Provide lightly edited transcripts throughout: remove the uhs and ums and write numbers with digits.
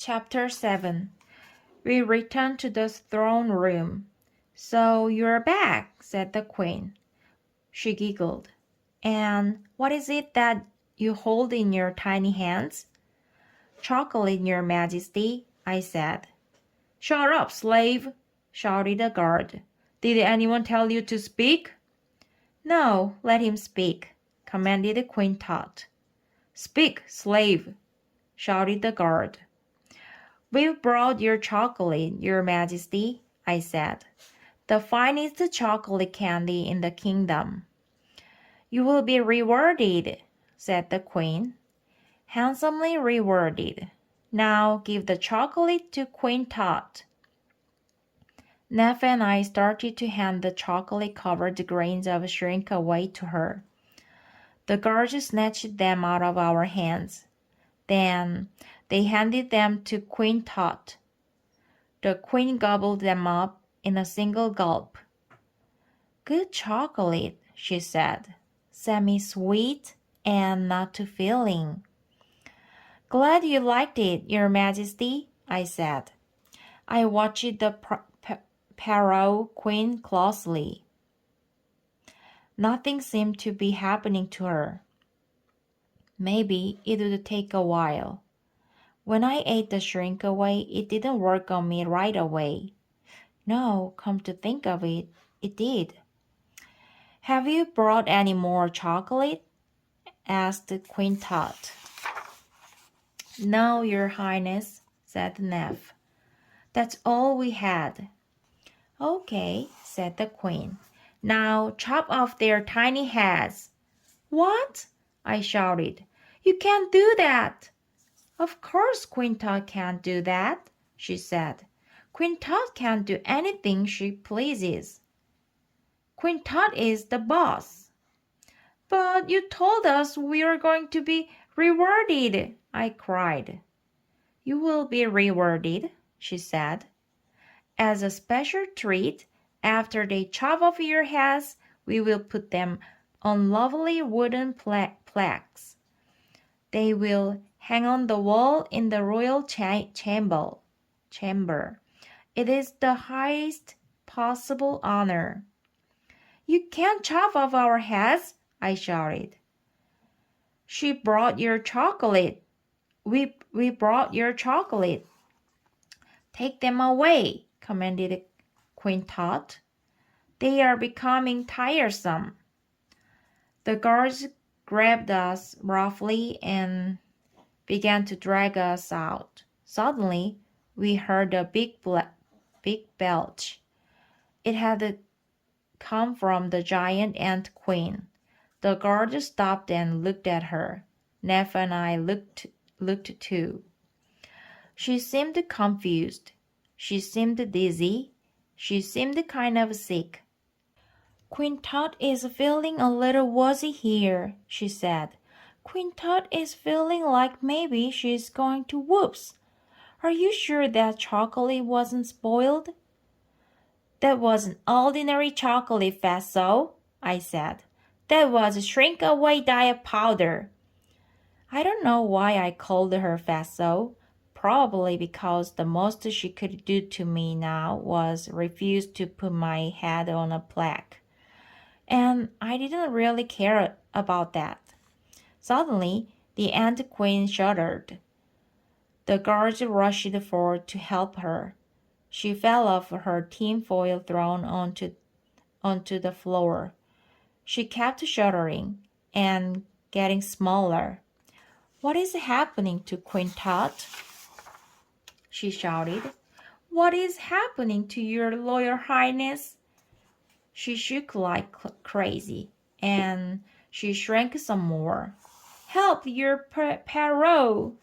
Chapter 7. We returned to the throne room. "So you're back," said the queen. She giggled. "And what is it that you hold in your tiny hands?" "Chocolate, your majesty," I said. "Shut up, slave!" shouted the guard. "Did anyone tell you to speak?" "No, let him speak," commanded Queen Tut. "Speak, slave!" shouted the guard. "We've brought your chocolate, your majesty," I said. "The finest chocolate candy in the kingdom." "You will be rewarded," said the queen. "Handsomely rewarded. Now give the chocolate to Queen Tut." Neff and I started to hand the chocolate-covered grains of shrink away to her. The guards snatched them out of our hands. Then they handed them to Queen Tut. The queen gobbled them up in a single gulp. "Good chocolate," she said. "Semi-sweet and not too filling." "Glad you liked it, your majesty," I said. I watched the Parrot Queen closely. Nothing seemed to be happening to her. Maybe it would take a while. When I ate the shrink away, it didn't work on me right away. No, come to think of it, it did. "Have you brought any more chocolate?" asked Queen Tut. "No, your highness," said Neff. "That's all we had." "Okay," said the queen. "Now chop off their tiny heads." "What?" I shouted. "You can't do that." "Of course Queen Tut can't do that," she said. "Queen Tut can't do anything she pleases. Queen Tut is the boss." "But you told us we are going to be rewarded," I cried. "You will be rewarded," she said. "As a special treat, after they chop off your heads, we will put them on lovely wooden plaques. They will hang on the wall in the royal chamber. It is the highest possible honor." "You can't chop off our heads," I shouted. "She brought your chocolate. We brought your chocolate." "Take them away," commanded Queen Tut. "They are becoming tiresome." The guards grabbed us roughly and began to drag us out. Suddenly, we heard a big belch. It had come from the giant ant queen. The guard stopped and looked at her. Neff and I looked too. She seemed confused. She seemed dizzy. She seemed kind of sick. "Queen Tut is feeling a little woozy here," she said. "Queen Tut is feeling like maybe she's going to whoops. Are you sure that chocolate wasn't spoiled?" "That wasn't ordinary chocolate, Fatso," I said. "That was shrink-away diet powder." I don't know why I called her Fatso. Probably because the most she could do to me now was refuse to put my head on a plaque. And I didn't really care about that. Suddenly, the ant queen shuddered. The guards rushed forward to help her. She fell off her tinfoil throne onto the floor. She kept shuddering and getting smaller. "What is happening to Queen Tut?" she shouted. "What is happening to your royal highness?" She shook like crazy, and she shrank some more. "Help your Perrault!"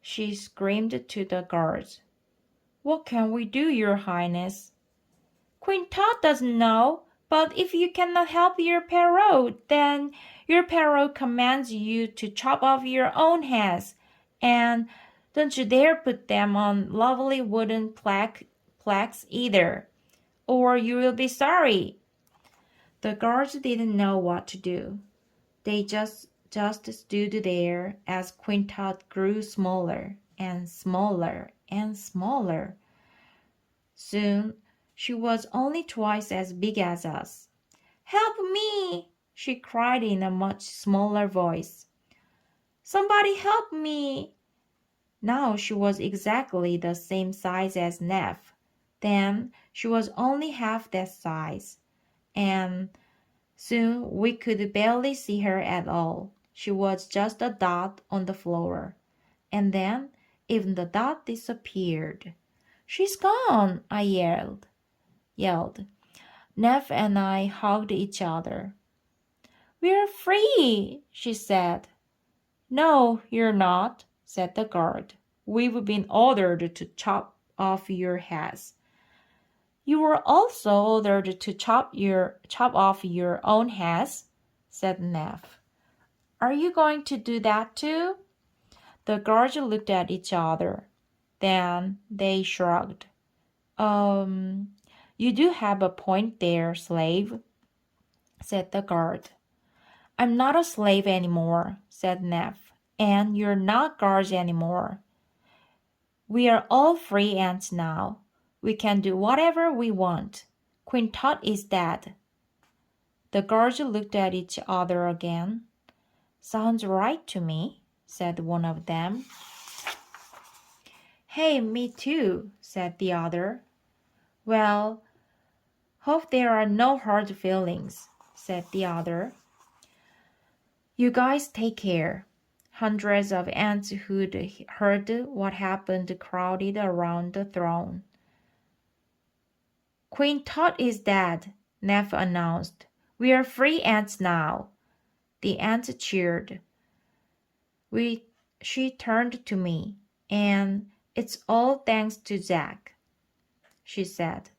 she screamed to the guards. "What can we do, your highness?" "Queen Tut doesn't know, but if you cannot help your Perrault, then your Perrault commands you to chop off your own heads, and don't you dare put them on lovely wooden plaques either, or you will be sorry." The guards didn't know what to do. They just stood there as Queen Tut grew smaller and smaller and smaller. Soon, she was only twice as big as us. "Help me!" she cried in a much smaller voice. "Somebody help me!" Now she was exactly the same size as Neff. Then she was only half that size, and soon we could barely see her at all. She was just a dot on the floor. And then even the dot disappeared. "She's gone!" I yelled. Neff and I hugged each other. "We're free!" she said. "No, you're not," said the guard. "We've been ordered to chop off your heads." "You were also ordered to chop off your own heads," said Neff. "Are you going to do that too?" The guards looked at each other. Then they shrugged. You do have a point there, slave," said the guard. "I'm not a slave anymore," said Neff. "And you're not guards anymore. We are all free ants now. We can do whatever we want. Queen Tut is dead." The guards looked at each other again. "Sounds right to me," said one of them. "Hey, me too," said the other. "Well, hope there are no hard feelings," said the other. "You guys take care." Hundreds of ants who'd heard what happened crowded around the throne. "Queen Tut is dead," Neff announced. "We are free ants now." The ants cheered. She turned to me. "And it's all thanks to Zack," she said.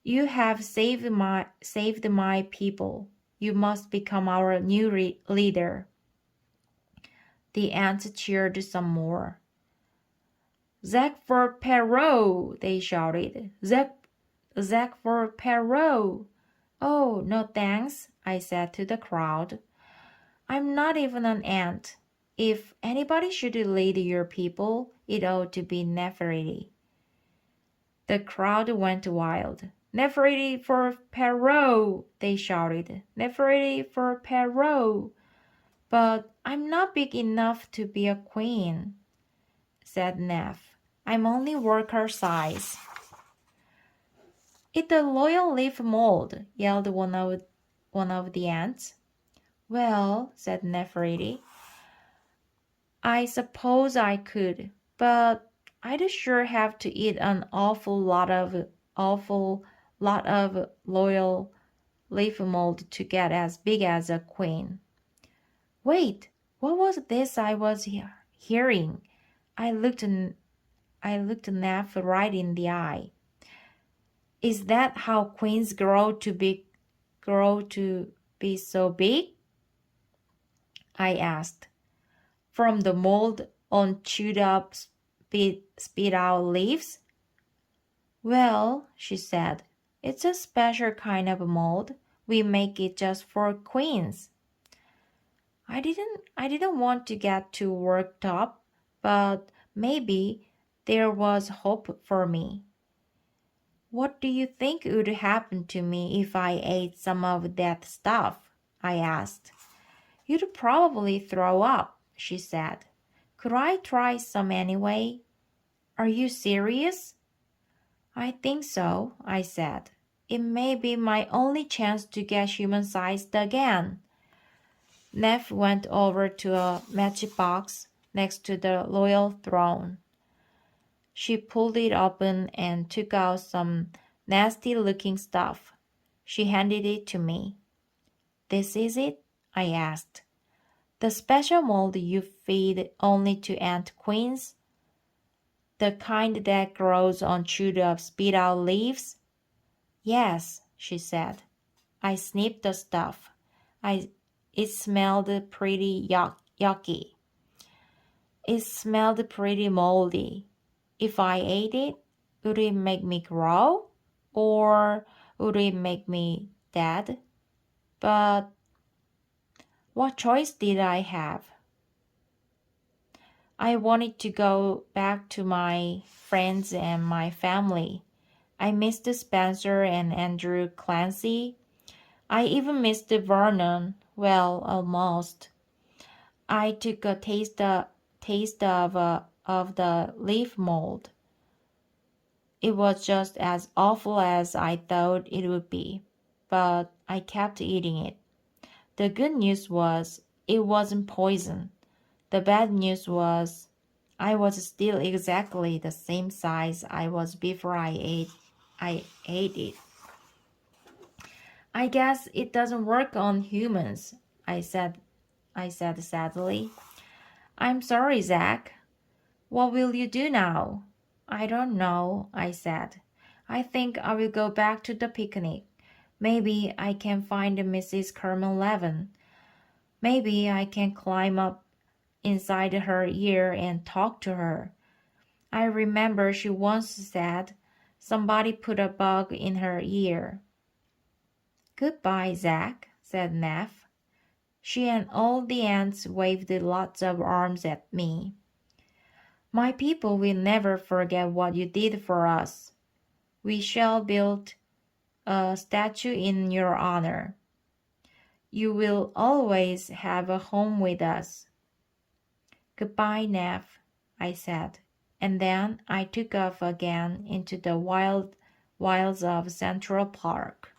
"You have saved my people. You must become our new leader." The ants cheered some more. "Zack for Perot!" they shouted. Zack for Perot!" "Oh, no thanks," I said to the crowd. "I'm not even an ant. If anybody should lead your people, it ought to be Nefertiti." The crowd went wild. "Nefertiti for Perot!" they shouted. "Nefertiti for Perot!" "But I'm not big enough to be a queen," said Neff. "I'm only worker size." "Eat the loyal leaf mold," yelled one of the ants. "Well," said Nefertiti, "I suppose I could, but I'd sure have to eat an awful lot of loyal leaf mold to get as big as a queen." "Wait, what was this I was hearing?" I looked Neff right in the eye. "Is that how queens grow to be so big?" I asked. "From the mold on chewed up spit out leaves?" "Well," she said, "it's a special kind of mold. We make it just for queens." I didn't want to get too worked up, but maybe there was hope for me. "What do you think would happen to me if I ate some of that stuff?" I asked. "You'd probably throw up," she said. "Could I try some anyway?" "Are you serious?" "I think so," I said. "It may be my only chance to get human-sized again." Neff went over to a matchbox next to the royal throne. She pulled it open and took out some nasty-looking stuff. She handed it to me. "This is it?" I asked. "The special mold you feed only to ant queens? The kind that grows on chewed-up spit-out leaves?" "Yes," she said. I sniffed the stuff. It smelled pretty yucky. It smelled pretty moldy. If I ate it, would it make me grow? Or would it make me dead? But what choice did I have? I wanted to go back to my friends and my family. I missed Spencer and Andrew Clancy. I even missed Vernon. Well, almost. I took a taste of the leaf mold. It was just as awful as I thought it would be, but I kept eating it. The good news was it wasn't poison. The bad news was I was still exactly the same size I was before I ate it. I guess it doesn't work on humans, I said sadly. I'm sorry, Zack. What will you do now? I don't know, I said. I think I will go back to the picnic. Maybe I can find Mrs. Kerman Levin. Maybe I can climb up inside her ear and talk to her. I remember she once said somebody put a bug in her ear. Goodbye, Zack, said Neff. She and all the ants waved lots of arms at me. My people will never forget what you did for us. We shall build a statue in your honor. You will always have a home with us. Goodbye, Neff, I said, and then I took off again into the wilds of Central Park.